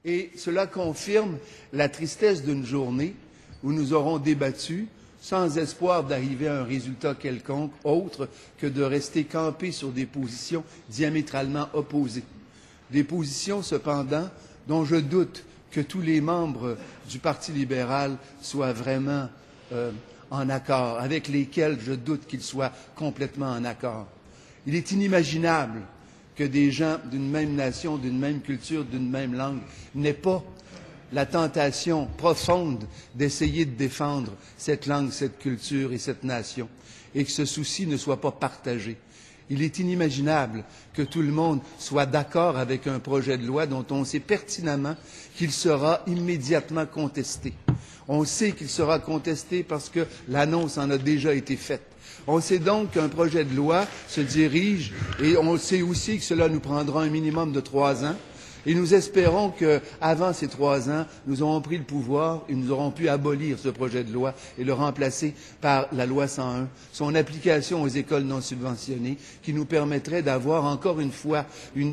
Et cela confirme la tristesse d'une journée où nous aurons débattu sans espoir d'arriver à un résultat quelconque autre que de rester campés sur des positions diamétralement opposées. Des positions, cependant, dont je doute que tous les membres du Parti libéral soient vraiment en accord, avec lesquels je doute qu'ils soient complètement en accord. Il est inimaginable que des gens d'une même nation, d'une même culture, d'une même langue n'aient pas la tentation profonde d'essayer de défendre cette langue, cette culture et cette nation, et que ce souci ne soit pas partagé. Il est inimaginable que tout le monde soit d'accord avec un projet de loi dont on sait pertinemment qu'il sera immédiatement contesté. On sait qu'il sera contesté parce que l'annonce en a déjà été faite. On sait donc qu'un projet de loi se dirige, et on sait aussi que cela nous prendra un minimum de 3 ans, et nous espérons qu'avant ces 3 ans, nous aurons pris le pouvoir et nous aurons pu abolir ce projet de loi et le remplacer par la loi 101, son application aux écoles non subventionnées, qui nous permettrait d'avoir encore une fois,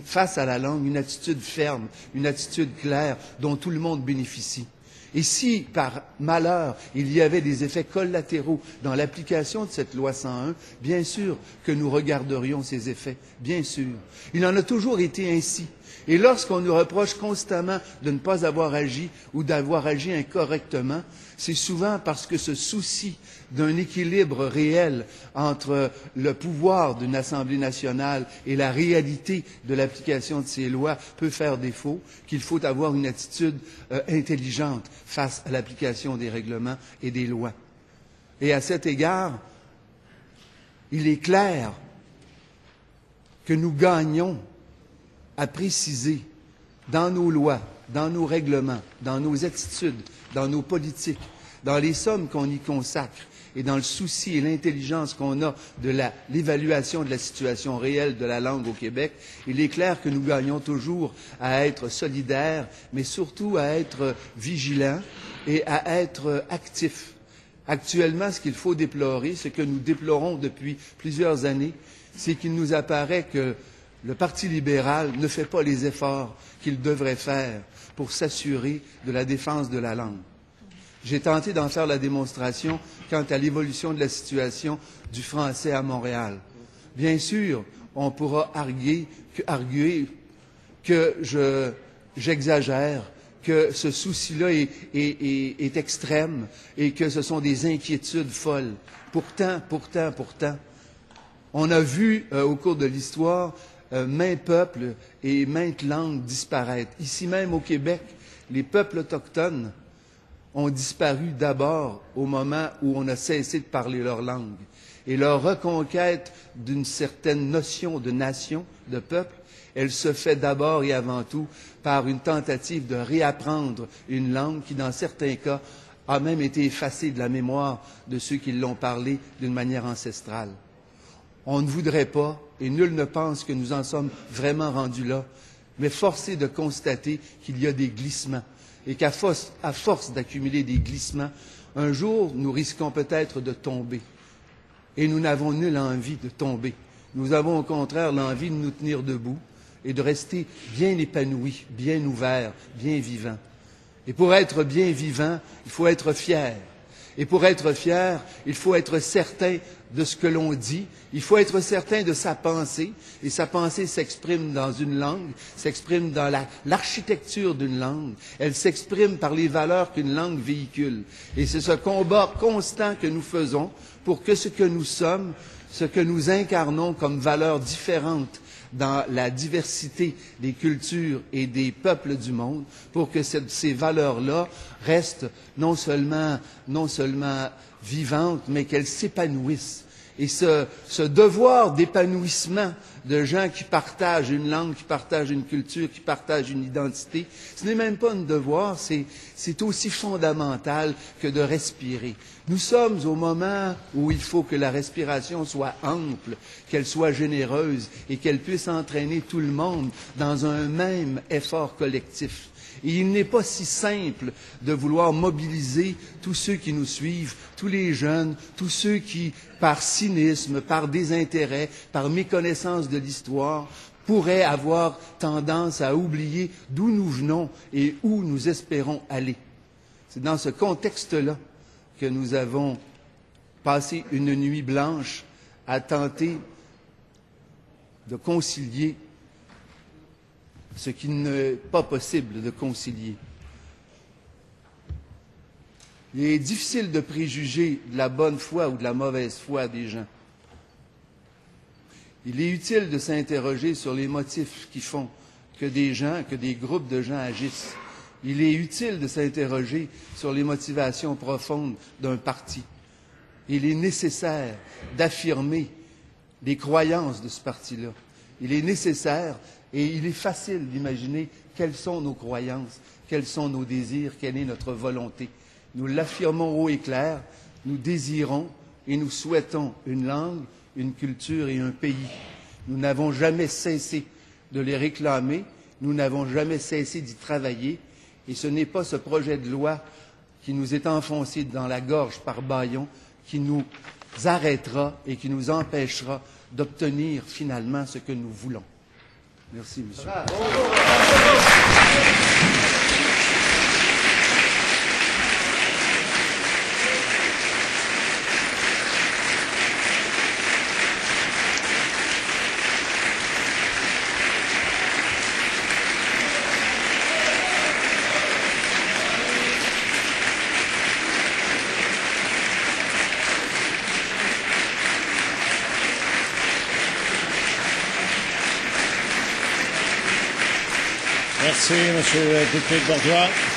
face à la langue, une attitude ferme, une attitude claire dont tout le monde bénéficie. Et si, par malheur, il y avait des effets collatéraux dans l'application de cette loi 101, bien sûr que nous regarderions ces effets, bien sûr. Il en a toujours été ainsi. Et lorsqu'on nous reproche constamment de ne pas avoir agi ou d'avoir agi incorrectement, c'est souvent parce que ce souci d'un équilibre réel entre le pouvoir d'une Assemblée nationale et la réalité de l'application de ces lois peut faire défaut, qu'il faut avoir une attitude intelligente face à l'application des règlements et des lois. Et à cet égard, il est clair que nous gagnons à préciser dans nos lois, dans nos règlements, dans nos attitudes, dans nos politiques, dans les sommes qu'on y consacre et dans le souci et l'intelligence qu'on a de l'évaluation de la situation réelle de la langue au Québec, il est clair que nous gagnons toujours à être solidaires, mais surtout à être vigilants et à être actifs. Actuellement, ce qu'il faut déplorer, ce que nous déplorons depuis plusieurs années, c'est qu'il nous apparaît que le Parti libéral ne fait pas les efforts qu'il devrait faire pour s'assurer de la défense de la langue. J'ai tenté d'en faire la démonstration quant à l'évolution de la situation du français à Montréal. Bien sûr, on pourra arguer que j'exagère, que ce souci-là est extrême et que ce sont des inquiétudes folles. Pourtant, on a vu au cours de l'histoire maints peuples et maintes langues disparaître. Ici même au Québec, les peuples autochtones ont disparu d'abord au moment où on a cessé de parler leur langue. Et leur reconquête d'une certaine notion de nation, de peuple, elle se fait d'abord et avant tout par une tentative de réapprendre une langue qui, dans certains cas, a même été effacée de la mémoire de ceux qui l'ont parlée d'une manière ancestrale. On ne voudrait pas, et nul ne pense que nous en sommes vraiment rendus là, mais force est de constater qu'il y a des glissements, et qu'à force d'accumuler des glissements, un jour, nous risquons peut-être de tomber. Et nous n'avons nulle envie de tomber. Nous avons au contraire l'envie de nous tenir debout et de rester bien épanouis, bien ouverts, bien vivants. Et pour être bien vivant, il faut être fier. Et pour être fier, il faut être certain de ce que l'on dit, il faut être certain de sa pensée, et sa pensée s'exprime dans une langue, s'exprime dans l'architecture d'une langue, elle s'exprime par les valeurs qu'une langue véhicule. Et c'est ce combat constant que nous faisons pour que ce que nous sommes, ce que nous incarnons comme valeurs différentes dans la diversité des cultures et des peuples du monde, pour que ces valeurs-là restent non seulement vivantes, mais qu'elles s'épanouissent. Et ce devoir d'épanouissement de gens qui partagent une langue, qui partagent une culture, qui partagent une identité, ce n'est même pas un devoir, c'est aussi fondamental que de respirer. Nous sommes au moment où il faut que la respiration soit ample, qu'elle soit généreuse et qu'elle puisse entraîner tout le monde dans un même effort collectif. Et il n'est pas si simple de vouloir mobiliser tous ceux qui nous suivent, tous les jeunes, tous ceux qui, par cynisme, par désintérêt, par méconnaissance de l'histoire, pourrait avoir tendance à oublier d'où nous venons et où nous espérons aller. C'est dans ce contexte-là que nous avons passé une nuit blanche à tenter de concilier ce qui n'est pas possible de concilier. Il est difficile de préjuger de la bonne foi ou de la mauvaise foi des gens. Il est utile de s'interroger sur les motifs qui font que des groupes de gens agissent. Il est utile de s'interroger sur les motivations profondes d'un parti. Il est nécessaire d'affirmer les croyances de ce parti-là. Il est nécessaire et il est facile d'imaginer quelles sont nos croyances, quels sont nos désirs, quelle est notre volonté. Nous l'affirmons haut et clair, nous désirons et nous souhaitons une langue, une culture et un pays. Nous n'avons jamais cessé de les réclamer, nous n'avons jamais cessé d'y travailler, et ce n'est pas ce projet de loi qui nous est enfoncé dans la gorge par bâillon qui nous arrêtera et qui nous empêchera d'obtenir finalement ce que nous voulons. Merci, monsieur. Merci, Monsieur le député Bourgeois.